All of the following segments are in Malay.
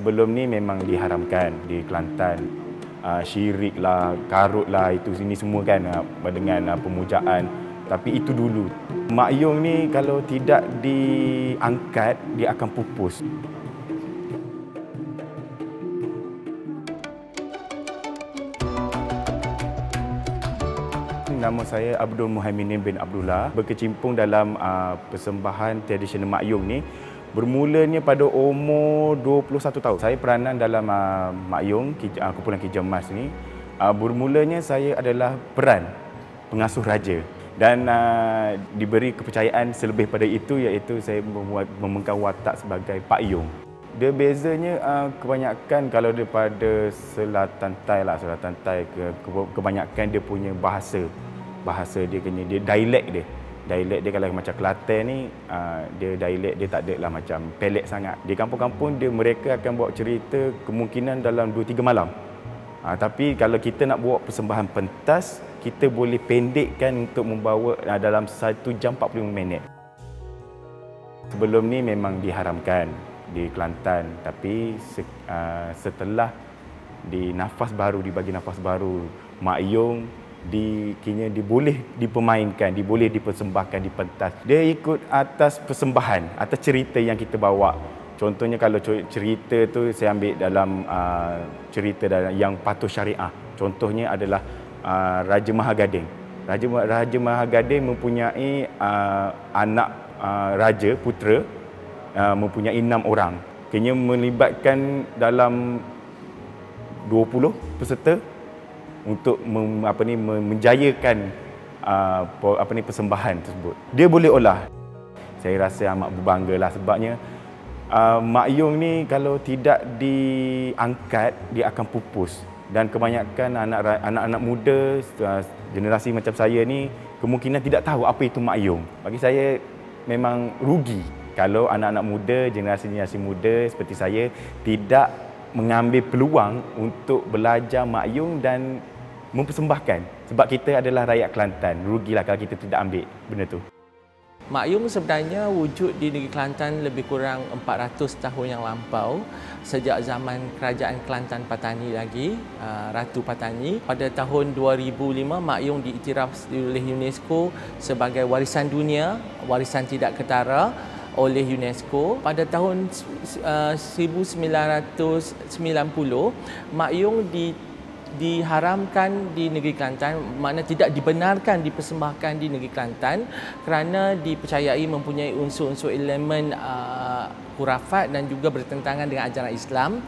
Sebelum ni memang diharamkan di Kelantan. Syirik lah, karut lah, itu sini semua kan dengan pemujaan. Tapi itu dulu. Mak Yong ni kalau tidak diangkat, dia akan pupus. Nama saya Abdul Muhamminin bin Abdullah, berkecimpung dalam persembahan tradisional Mak Yong ni. Bermulanya pada umur 21 tahun. Saya peranan dalam Mak Yong, kumpulan Kijang Emas ni. Bermulanya saya adalah peran pengasuh raja. Dan diberi kepercayaan selebih pada itu, iaitu saya memegang watak sebagai Pak Yong. Dia bezanya kebanyakan kalau daripada selatan Thai kebanyakan dia punya bahasa dia dialek dia. Dialek dia kalau macam Kelantan ni, dia dialek dia tak adalah macam pelik sangat. Di kampung-kampung mereka akan bawa cerita kemungkinan dalam 2-3 malam. Tapi kalau kita nak buat persembahan pentas, kita boleh pendekkan untuk membawa dalam 1 jam 45 minit. Sebelum ni memang diharamkan di Kelantan, tapi setelah dibagi nafas baru, Mak Yong boleh dipermainkan, boleh dipersembahkan di pentas. Dia ikut atas persembahan, atas cerita yang kita bawa. Contohnya kalau cerita tu saya ambil dalam cerita yang patuh syariah. Contohnya adalah Raja Mahagading. Raja Mahagading mempunyai anak raja putera, mempunyai 6 orang. Kena melibatkan dalam 20 peserta untuk menjayakan persembahan tersebut. Dia boleh olah. Saya rasa amat berbanggalah sebabnya Mak Yong ni kalau tidak diangkat, dia akan pupus. Dan kebanyakan anak-anak muda, generasi macam saya ni, kemungkinan tidak tahu apa itu Mak Yong. Bagi saya memang rugi kalau anak-anak muda, generasi muda seperti saya tidak mengambil peluang untuk belajar Mak Yong dan mempersembahkan. Sebab kita adalah rakyat Kelantan. Rugilah kalau kita tidak ambil benda tu. Mak Yong sebenarnya wujud di negeri Kelantan lebih kurang 400 tahun yang lampau. Sejak zaman Kerajaan Kelantan Patani lagi, Ratu Patani. Pada tahun 2005, Mak Yong diiktiraf oleh UNESCO sebagai warisan dunia, warisan tidak ketara oleh UNESCO. Pada tahun 1990, Mak Yong diharamkan di negeri Kelantan, makna tidak dibenarkan dipersembahkan di negeri Kelantan kerana dipercayai mempunyai unsur-unsur elemen khurafat dan juga bertentangan dengan ajaran Islam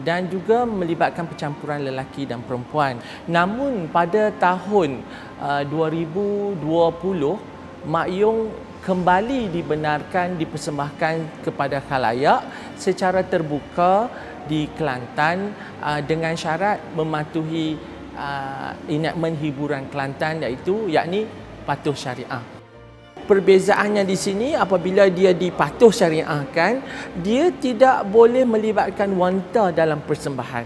dan juga melibatkan percampuran lelaki dan perempuan. Namun pada tahun 2020, Mak Yong kembali dibenarkan dipersembahkan kepada khalayak secara terbuka di Kelantan dengan syarat mematuhi enactment hiburan Kelantan yakni patuh syariah. Perbezaannya di sini apabila dia dipatuh syariahkan, dia tidak boleh melibatkan wanita dalam persembahan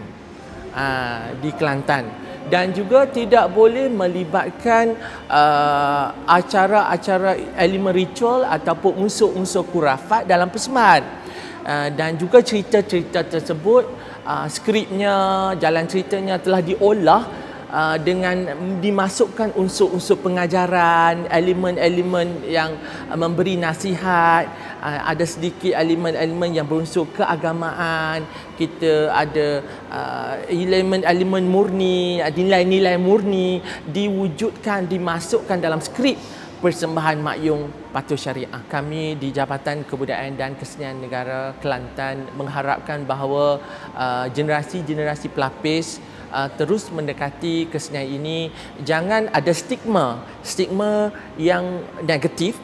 di Kelantan dan juga tidak boleh melibatkan acara-acara elemen ritual ataupun unsur-unsur khurafat dalam persembahan. Dan juga cerita-cerita tersebut, skripnya, jalan ceritanya telah diolah dengan dimasukkan unsur-unsur pengajaran, elemen-elemen yang memberi nasihat, ada sedikit elemen-elemen yang berunsur keagamaan, kita ada elemen-elemen murni, nilai-nilai murni diwujudkan, dimasukkan dalam skrip persembahan Mak Yong patuh syariah. Kami di Jabatan Kebudayaan dan Kesenian Negara Kelantan mengharapkan bahawa generasi-generasi pelapis terus mendekati kesenian ini. Jangan ada stigma yang negatif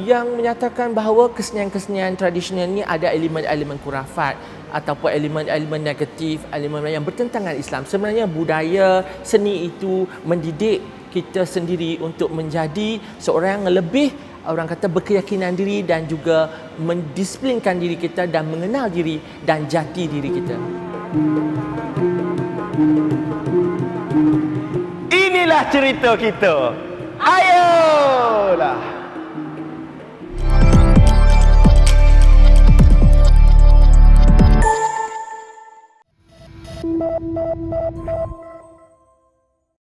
yang menyatakan bahawa kesenian-kesenian tradisional ini ada elemen-elemen khurafat ataupun elemen-elemen negatif, elemen yang bertentangan Islam. Sebenarnya budaya seni itu mendidik kita sendiri untuk menjadi seorang yang lebih, orang kata, berkeyakinan diri dan juga mendisiplinkan diri kita dan mengenal diri dan jati diri kita. Inilah cerita kita. Ayolah.